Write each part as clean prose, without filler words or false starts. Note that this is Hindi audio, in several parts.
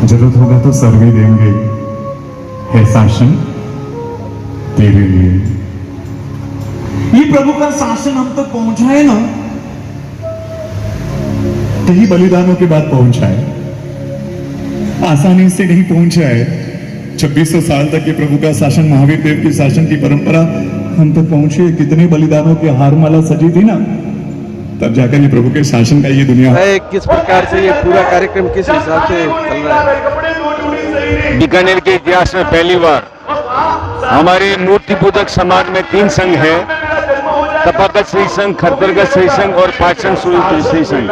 जरूरत होगा तो स्वर्ग भी देंगे, है शासन तेरे लिए। ये प्रभु का शासन हम तक पहुंचाए ना, कई बलिदानों के बाद पहुंचाए, आसानी से नहीं पहुंचाए। 2600 साल तक ये प्रभु का शासन, महावीर देव की शासन की परंपरा हम तक पहुंची। कितने बलिदानों की हारमाला सजी थी ना, तब जाकर ये प्रभु के शासन का ये दुनिया है। किस प्रकार से ये पूरा कार्यक्रम किस हिसाब से चल रहा है? बीकानेर के इतिहास में पहली बार हमारे मूर्ति पूजक समाज में 3 संघ है, तपागत श्री संघ, खरतरगत श्री संघ और पाचन श्री संघ।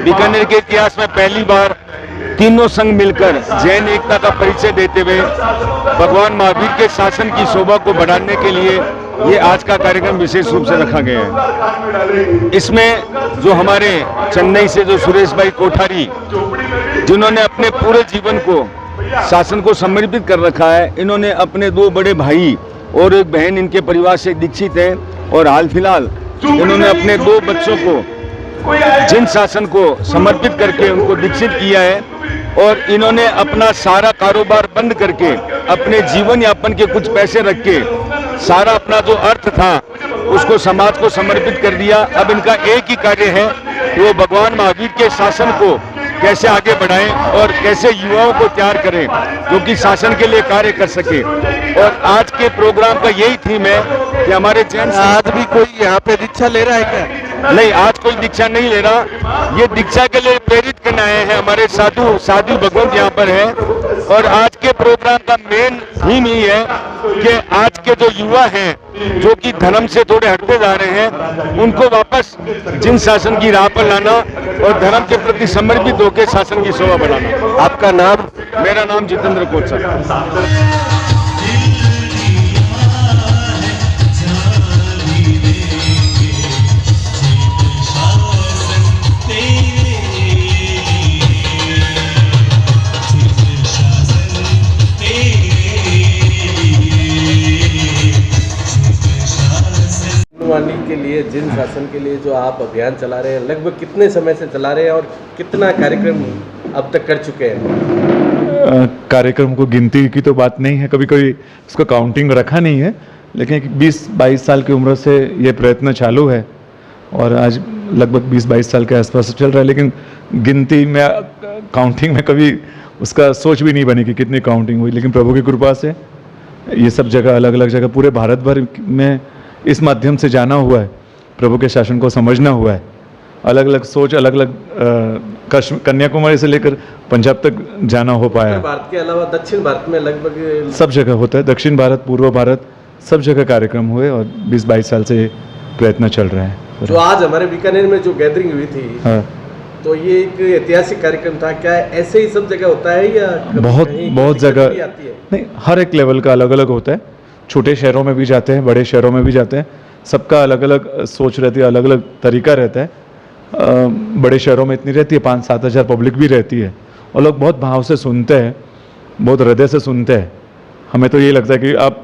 बीकानेर के इतिहास में पहली बार तीनों संघ मिलकर जैन एकता का परिचय देते हुए भगवान महावीर के शासन की शोभा को बढ़ाने के लिए ये आज का कार्यक्रम विशेष रूप से रखा गया है। इसमें जो हमारे चेन्नई से जो सुरेश भाई कोठारी, जिन्होंने अपने पूरे जीवन को शासन को समर्पित कर रखा है, इन्होंने अपने 2 बड़े भाई और एक बहन इनके परिवार से दीक्षित है, और हाल फिलहाल इन्होंने अपने 2 बच्चों को जिन शासन को समर्पित करके उनको दीक्षित किया है, और इन्होंने अपना सारा कारोबार बंद करके अपने जीवन यापन के कुछ पैसे रख के सारा अपना जो अर्थ था उसको समाज को समर्पित कर दिया। अब इनका एक ही कार्य है कि वो भगवान महावीर के शासन को कैसे आगे बढ़ाएं और कैसे युवाओं को तैयार करें जो कि शासन के लिए कार्य कर सके। और आज के प्रोग्राम का यही थीम है कि हमारे जैन आज भी कोई यहाँ पे दीक्षा ले रहा है क्या? नहीं, आज कोई दीक्षा नहीं ले रहा। ये दीक्षा के लिए प्रेरित करने आए हैं हमारे साधु भगवंत यहाँ पर है। और आज के प्रोग्राम का मेन थीम ही है कि आज के जो युवा हैं जो कि धर्म से थोड़े हटते जा रहे हैं, उनको वापस जिन शासन की राह पर लाना और धर्म के प्रति समर्पित होकर शासन की शोभा बढ़ाना। आपका नाम? मेरा नाम जितेंद्र कोचर। के लिए जिन शासन के लिए जो आप अभियान चला रहे हैं, लगभग कितने समय से चला रहे हैं और कितना कार्यक्रम अब तक कर चुके हैं? कार्यक्रम को गिनती की तो बात नहीं है, कभी कभी उसको काउंटिंग रखा नहीं है, लेकिन 20-22 साल की उम्र से ये प्रयत्न चालू है और आज लगभग 20-22 साल के आसपास चल रहा है। लेकिन गिनती में, काउंटिंग में कभी उसका सोच भी नहीं बनी कि कितनी काउंटिंग हुई। लेकिन प्रभु की कृपा से ये सब जगह, अलग अलग जगह, पूरे भारत भर में इस माध्यम से जाना हुआ है, प्रभु के शासन को समझना हुआ है। अलग अलग सोच, अलग अलग कन्याकुमारी से लेकर पंजाब तक जाना हो पाया। भारत के अलावा दक्षिण भारत में लगभग सब जगह होता है, दक्षिण भारत, पूर्व भारत, सब जगह कार्यक्रम हुए और 20-22 साल से प्रयत्न चल रहे हैं। जो आज हमारे बीकानेर में जो गैदरिंग हुई थी, हाँ, तो ये एक ऐतिहासिक कार्यक्रम था क्या? ऐसे ही सब जगह होता है या बहुत जगह? नहीं, हर एक लेवल का अलग अलग होता है। छोटे शहरों में भी जाते हैं, बड़े शहरों में भी जाते हैं, सबका अलग अलग सोच रहती है, अलग अलग तरीका रहता है। बड़े शहरों में इतनी रहती है, 5-7 हज़ार पब्लिक भी रहती है और लोग बहुत भाव से सुनते हैं, बहुत हृदय से सुनते हैं। हमें तो ये लगता है कि आप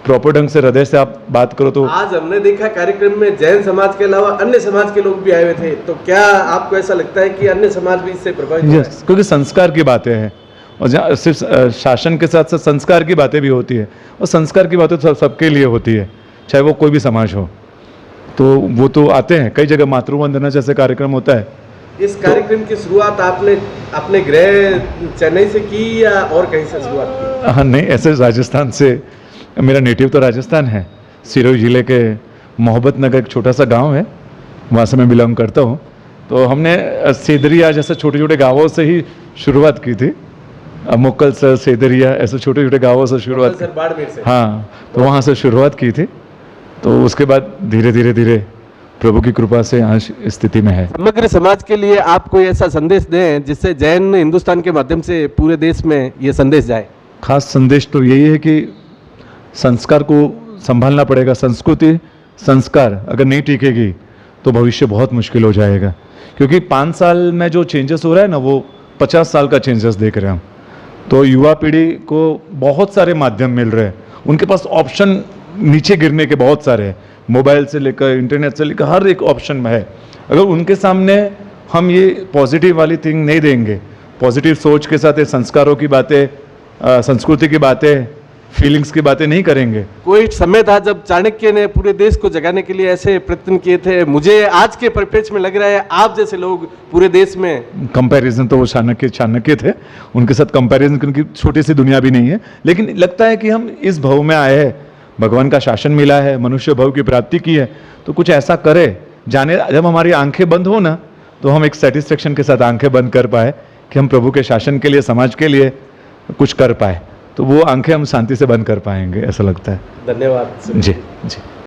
प्रॉपर ढंग से हृदय से आप बात करो। तो आज हमने देखा कार्यक्रम में जैन समाज के अलावा अन्य समाज के लोग भी आए हुए थे, तो क्या आपको ऐसा लगता है कि अन्य समाज भी इससे प्रभावित हुए? क्योंकि संस्कार की बातें हैं और जहाँ सिर्फ शासन के साथ साथ संस्कार की बातें भी होती है, और संस्कार की बातें तो सबके लिए होती है, चाहे वो कोई भी समाज हो। तो वो तो आते हैं, कई जगह मातृवंदना जैसे कार्यक्रम होता है। इस कार्यक्रम की शुरुआत आपने अपने गृह चेन्नई से की या और कहीं से शुरुआत की? हाँ, नहीं, ऐसे राजस्थान से, मेरा नेटिव तो राजस्थान है, सिरोही जिले के मोहब्बत नगर एक छोटा सा गांव है, वहाँ से मैं बिलोंग करता हूँ। तो हमने सेदरिया जैसे छोटे छोटे गाँवों से ही शुरुआत की थी, मुक्कल सर, सेदरिया, ऐसे छोटे छोटे गाँवों से शुरुआत की। हाँ, तो वहाँ से शुरुआत की थी। तो उसके बाद धीरे धीरे प्रभु की कृपा से आज स्थिति में है। समग्र समाज के लिए आप कोई ऐसा संदेश दें जिससे जैन हिंदुस्तान के माध्यम से पूरे देश में ये संदेश जाए? खास संदेश तो यही है कि संस्कार को संभालना पड़ेगा। संस्कृति, संस्कार अगर नहीं टिकेगी तो भविष्य बहुत मुश्किल हो जाएगा, क्योंकि 5 साल में जो चेंजेस हो रहा है ना, वो 50 साल का चेंजेस देख रहे हैं हम। तो युवा पीढ़ी को बहुत सारे माध्यम मिल रहे हैं, उनके पास ऑप्शन नीचे गिरने के बहुत सारे हैं। मोबाइल से लेकर इंटरनेट से लेकर हर एक ऑप्शन में है। अगर उनके सामने हम ये पॉजिटिव वाली थिंग नहीं देंगे, पॉजिटिव सोच के साथ ये संस्कारों की बातें, संस्कृति की बातें, फीलिंग्स की बातें नहीं करेंगे। कोई समय था जब चाणक्य ने पूरे देश को जगाने के लिए ऐसे प्रयत्न किए थे। मुझे आज के परिप्रेक्ष्य में लग रहा है आप जैसे लोग पूरे देश में, कंपैरिजन तो वो चाणक्य थे, उनके साथ कंपैरिजन क्योंकि छोटी सी दुनिया भी नहीं है, लेकिन लगता है कि हम इस भव में आए हैं, भगवान का शासन मिला है, मनुष्य भव की प्राप्ति की है, तो कुछ ऐसा करे जाने। जब हमारी आंखें बंद हो ना, तो हम एक सेटिस्फेक्शन के साथ आंखें बंद कर पाए कि हम प्रभु के शासन के लिए, समाज के लिए कुछ कर पाए, तो वो आंखें हम शांति से बंद कर पाएंगे, ऐसा लगता है। धन्यवाद। जी जी।